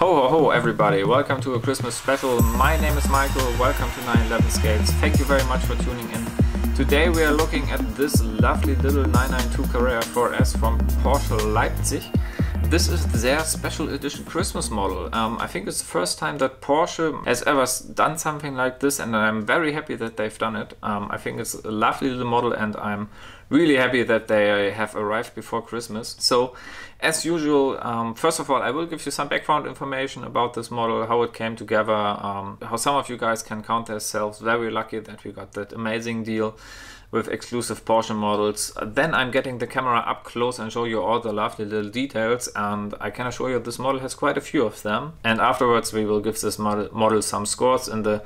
Ho ho ho everybody, welcome to a Christmas special. My name is Michael, welcome to 911 Scales. Thank you very much for tuning in. Today we are looking at this lovely little 992 Carrera 4S from Porsche Leipzig. This is their special edition Christmas model. I think it's the first time that Porsche has ever done something like this, and I'm very happy that they've done it. I think it's a lovely little model, and I'm really happy that they have arrived before Christmas. So, as usual, first of all, I will give you some background information about this model, how it came together, how some of you guys can count yourselves very lucky that we got that amazing deal with exclusive Porsche models. Then I'm getting the camera up close and show you all the lovely little details, and I can assure you this model has quite a few of them. And afterwards we will give this model some scores in the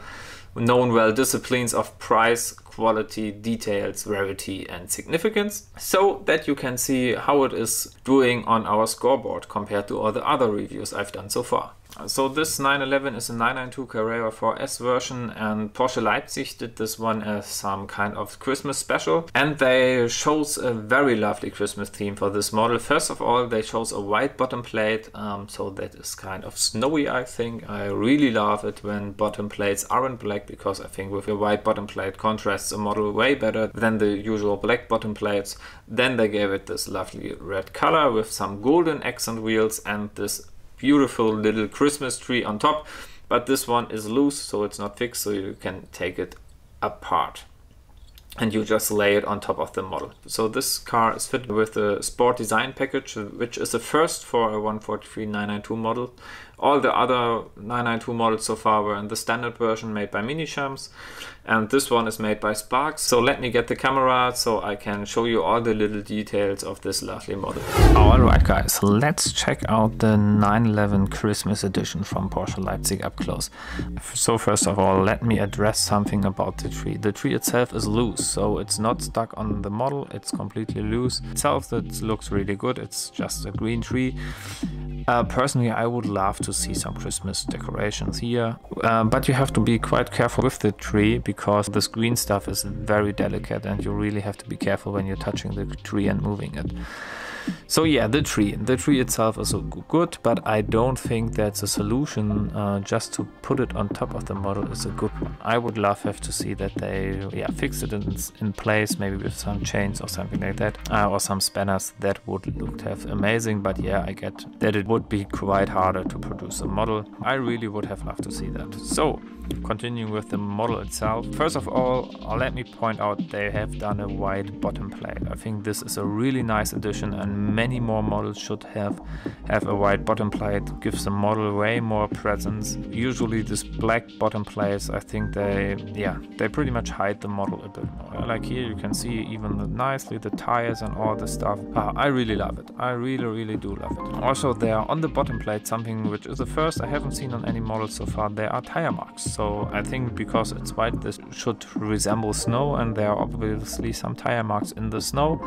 known well disciplines of price, quality, details, rarity and significance, so that you can see how it is doing on our scoreboard compared to all the other reviews I've done so far. So this 911 is a 992 Carrera 4S version, and Porsche Leipzig did this one as some kind of Christmas special, and they chose a very lovely Christmas theme for this model. First of all, they chose a white bottom plate, so that is kind of snowy, I think. I really love it when bottom plates aren't black, because I think with a white bottom plate contrasts a model way better than the usual black bottom plates. Then they gave it this lovely red color with some golden accent wheels and this beautiful little Christmas tree on top, but this one is loose, so it's not fixed, so you can take it apart and you just lay it on top of the model. So this car is fitted with a sport design package, which is the first for a 143 992 model. All the other 992 models so far were in the standard version made by Minichamps, and this one is made by Spark. So let me get the camera so I can show you all the little details of this lovely model. Alright guys, let's check out the 911 Christmas edition from Porsche Leipzig up close. So first of all, let me address something about the tree. The tree itself is loose, so it's not stuck on the model, it's completely loose. Itself, that looks really good, it's just a green tree. Personally, I would love to see some Christmas decorations here, but you have to be quite careful with the tree, because this green stuff is very delicate and you really have to be careful when you're touching the tree and moving it. So yeah, the tree itself is good, but I don't think that's a solution. Just to put it on top of the model is a good one. I would love to see that they fix it in place, maybe with some chains or something like that, or some spanners. That would look amazing, but yeah, I get that it would be quite harder to produce a model. I really would have loved to see that. So continuing with the model itself, first of all, let me point out they have done a white bottom plate. I think this is a really nice addition, and many more models should have a white bottom plate. Gives the model way more presence. Usually this black bottom plates, I think they pretty much hide the model a bit more. Like here you can see even nicely the tires and all the stuff. I really love it. I really do love it. Also, there on the bottom plate, something which is the first I haven't seen on any model so far, there are tire marks. So I think because it's white, this should resemble snow, and there are obviously some tire marks in the snow.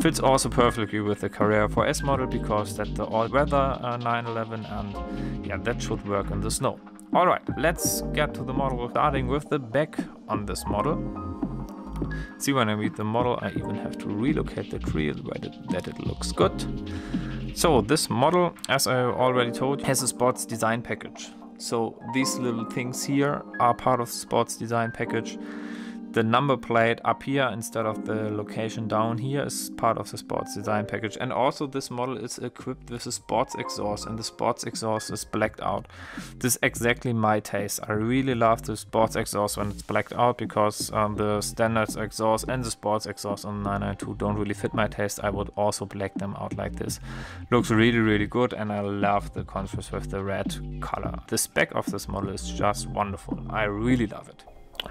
Fits also perfectly with the Carrera 4S model, because that's the all-weather 911, and yeah, that should work in the snow. Alright, let's get to the model, starting with the back on this model. See, when I read the model, I even have to relocate the tree that it looks good. So this model, as I already told, has a sports design package. So these little things here are part of the sports design package. The number plate up here instead of the location down here is part of the sports design package. And also this model is equipped with a sports exhaust, and the sports exhaust is blacked out. This is exactly my taste. I really love the sports exhaust when it's blacked out, because the standard exhaust and the sports exhaust on 992 don't really fit my taste. I would also black them out like this. Looks really good, and I love the contrast with the red color. The spec of this model is just wonderful. I really love it.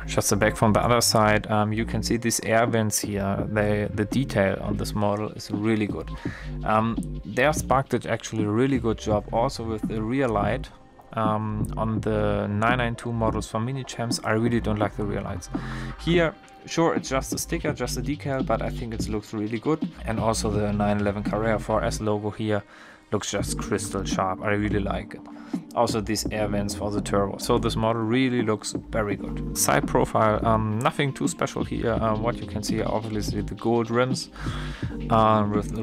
Just the back from the other side, you can see these air vents here. The detail on this model is really good. Their Spark did actually a really good job also with the rear light. On the 992 models from Minichamps, I really don't like the rear lights. Here, sure, it's just a sticker, just a decal, but I think it looks really good. And also the 911 Carrera 4S logo here looks just crystal sharp. I really like it. also these air vents for the turbo. So this model really looks very good. Side profile, nothing too special here. What you can see, obviously the gold rims with the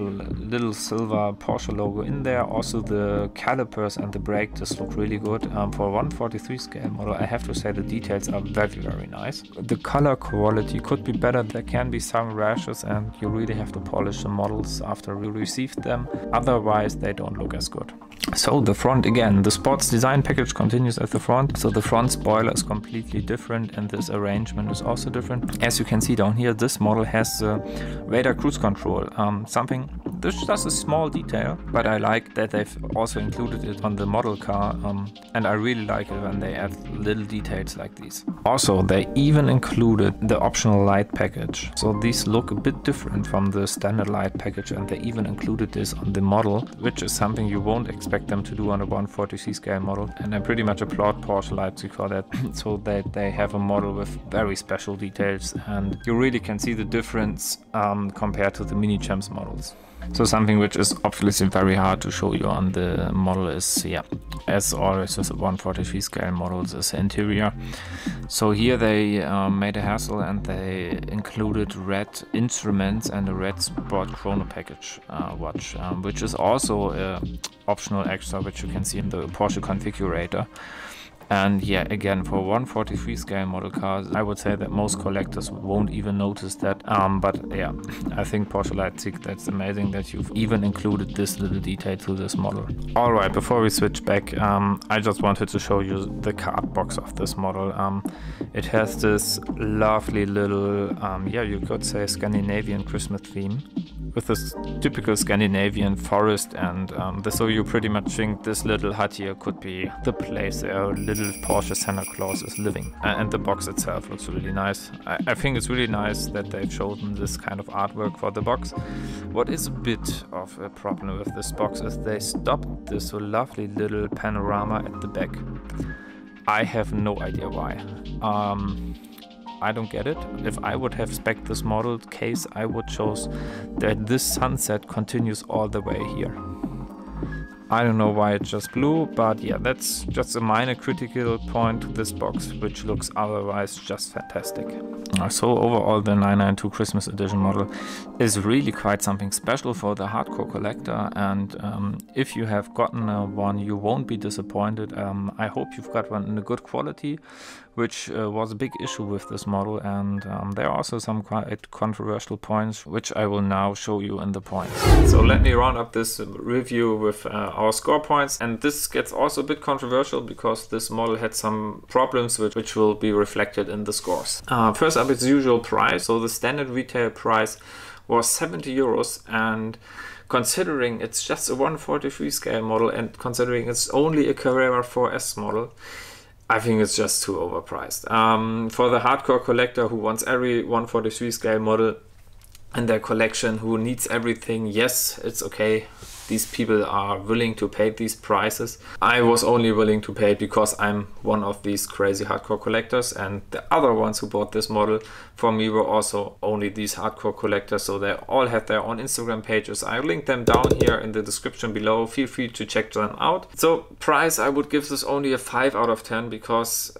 little silver Porsche logo in there. Also the calipers and the brake just look really good. For 143 scale model, I have to say the details are very nice. The color quality could be better. There can be some rashes and you really have to polish the models after you received them. Otherwise they don't look as good. So the front again, the sports design package continues at the front. So the front spoiler is completely different and this arrangement is also different. As you can see down here, this model has radar cruise control. This is just a small detail, but I like that they've also included it on the model car, and I really like it when they add little details like these. Also, they even included the optional light package. So these look a bit different from the standard light package, and they even included this on the model, which is something you won't expect them to do on a 140C scale model. And I pretty much applaud Porsche Leipzig for that, so that they have a model with very special details, and you really can see the difference compared to the Minichamps models. So something which is obviously very hard to show you on the model is, yeah, as always with the 143 scale models, is the interior. So here they made a hassle and they included red instruments and a red sport chrono package watch, which is also an optional extra which you can see in the Porsche configurator. And yeah, again, for 143 scale model cars, I would say that most collectors won't even notice that. But yeah, I think Porsche Leipzig, that's amazing that you've even included this little detail to this model. Alright, before we switch back, I just wanted to show you the card box of this model. It has this lovely little, yeah, you could say Scandinavian Christmas theme, with this typical Scandinavian forest, and so you pretty much think this little hut here could be the place where little Porsche Santa Claus is living. And the box itself looks really nice. I think it's really nice that they've chosen this kind of artwork for the box. What is a bit of a problem with this box is they stopped this lovely little panorama at the back. I have no idea why. I don't get it. If I would have spec'd this model case, I would choose that this sunset continues all the way here. I don't know why it's just blue, but yeah, that's just a minor critical point to this box, which looks otherwise just fantastic. So overall, the 992 Christmas Edition model is really quite something special for the hardcore collector, and if you have gotten one, you won't be disappointed. I hope you've got one in a good quality, which was a big issue with this model, and there are also some quite controversial points, which I will now show you in the points. So let me round up this review with our score points, and this gets also a bit controversial because this model had some problems which will be reflected in the scores. First up, its usual price. So the standard retail price was 70 euros, and considering it's just a 143 scale model and considering it's only a Carrera 4S model, I think it's just too overpriced. For the hardcore collector who wants every 143 scale model in their collection, who needs everything, yes, it's okay. These people are willing to pay these prices. I was only willing to pay because I'm one of these crazy hardcore collectors, and the other ones who bought this model for me were also only these hardcore collectors, so they all had their own Instagram pages. I linked them down here in the description below. Feel free to check them out. So price, I would give this only a 5 out of 10 because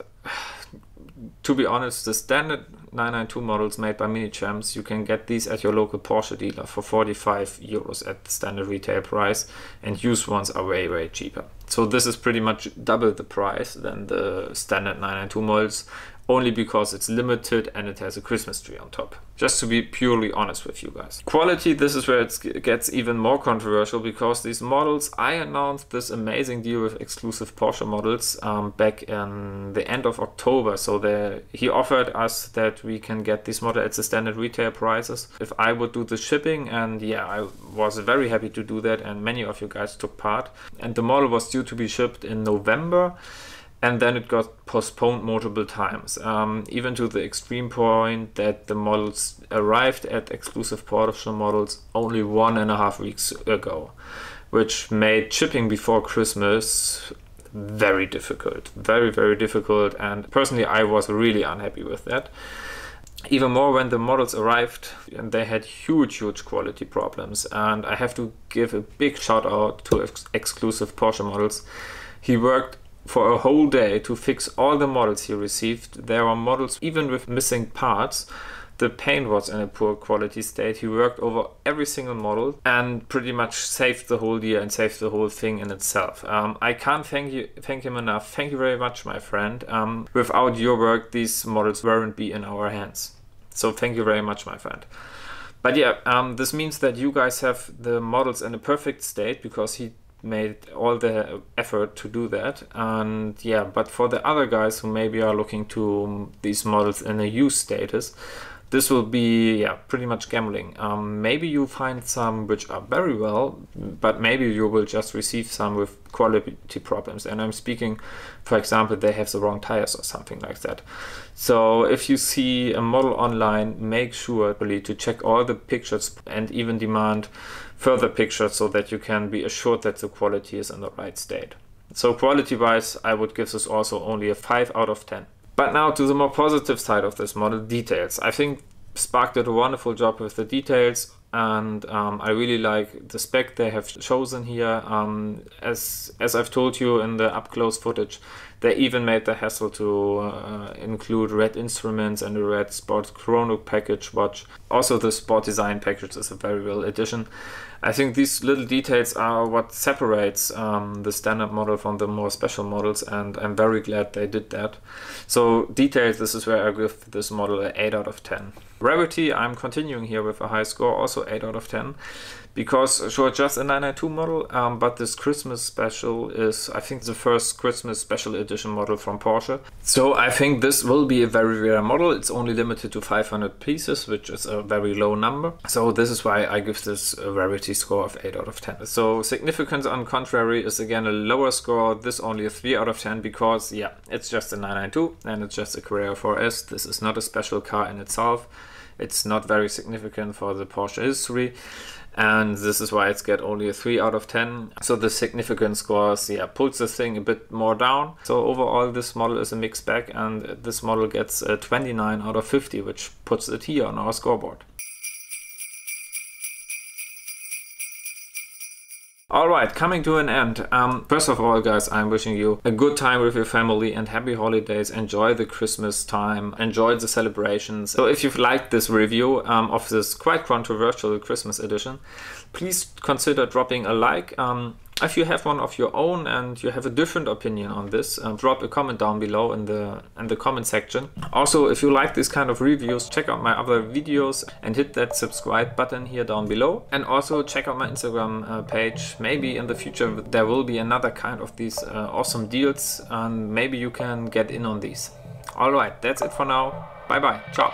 to be honest, the standard 992 models made by Minichamps, you can get these at your local Porsche dealer for 45 euros at the standard retail price, and used ones are way cheaper. So this is pretty much double the price than the standard 992 models, only because it's limited and it has a Christmas tree on top. Just to be purely honest with you guys. Quality, this is where it gets even more controversial, because these models, I announced this amazing deal with exclusive Porsche models back in the end of October. So he offered us that we can get this model at the standard retail prices if I would do the shipping, and yeah, I was very happy to do that, and many of you guys took part. And the model was due to be shipped in November, and then it got postponed multiple times, even to the extreme point that the models arrived at exclusive Porsche models only 1.5 weeks ago, which made shipping before Christmas very difficult, very difficult, and personally I was really unhappy with that. Even more when the models arrived and they had huge quality problems, and I have to give a big shout out to exclusive Porsche models. He worked for a whole day to fix all the models he received. There are models even with missing parts. The paint was in a poor quality state. He worked over every single model and pretty much saved the whole year and saved the whole thing in itself. I can't thank him enough. Thank you very much, my friend. Without your work, these models weren't be in our hands. So thank you very much, my friend. But yeah, this means that you guys have the models in a perfect state because he made all the effort to do that. And yeah, but for the other guys who maybe are looking to these models in a used status, this will be, yeah, pretty much gambling. Maybe you find some which are very well, but maybe you will just receive some with quality problems. And I'm speaking, for example, they have the wrong tires or something like that. So if you see a model online, make sure really to check all the pictures and even demand further pictures so that you can be assured that the quality is in the right state. So quality-wise, I would give this also only a 5 out of 10. But now to the more positive side of this model, details. I think Spark did a wonderful job with the details, and I really like the spec they have chosen here. As I've told you in the up-close footage, they even made the hassle to include red instruments and a red sport chrono package watch. Also the sport design package is a very well addition. I think these little details are what separates the standard model from the more special models, and I'm very glad they did that. So details, this is where I give this model an 8 out of 10. Rarity, I'm continuing here with a high score, also 8 out of 10. Because, sure, just a 992 model, but this Christmas special is, I think, the first Christmas special edition model from Porsche. So I think this will be a very rare model. It's only limited to 500 pieces, which is a very low number. So this is why I give this a rarity score of 8 out of 10. So significance, on contrary, is again a lower score. This only a 3 out of 10 because, yeah, it's just a 992 and it's just a Carrera 4S. This is not a special car in itself. It's not very significant for the Porsche history. And this is why it's get only a 3 out of 10. So the significance scores, yeah, pulls the thing a bit more down. So overall, this model is a mixed bag, and this model gets a 29 out of 50, which puts it here on our scoreboard. Alright, coming to an end. First of all, guys, I'm wishing you a good time with your family and happy holidays. Enjoy the Christmas time, enjoy the celebrations. So if you've liked this review of this quite controversial Christmas edition, please consider dropping a like. If you have one of your own and you have a different opinion on this, drop a comment down below in the comment section. Also, if you like this kind of reviews, check out my other videos and hit that subscribe button here down below. And also check out my Instagram page. Maybe in the future there will be another kind of these awesome deals, and maybe you can get in on these. Alright, that's it for now. Bye bye. Ciao.